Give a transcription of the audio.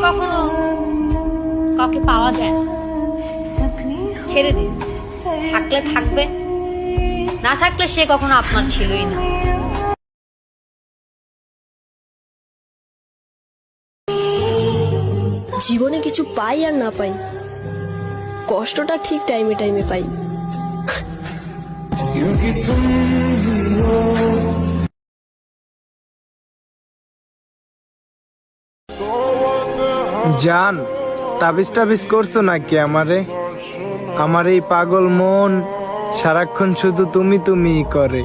কখনো কাউকে পাওয়া যায় না। ছেড়ে দিন, থাকলে থাকবে, না থাকলে সে কখনো আপনার ছিলই না। জীবনে কিছু পাই আর না পাই, কষ্টটা ঠিক টাইমে টাইমে পাই। জান, তাবিজ টাবিজ করছো নাকি আমারে? আমার এই পাগল মন সারাক্ষণ শুধু তুমি তুমিই করে।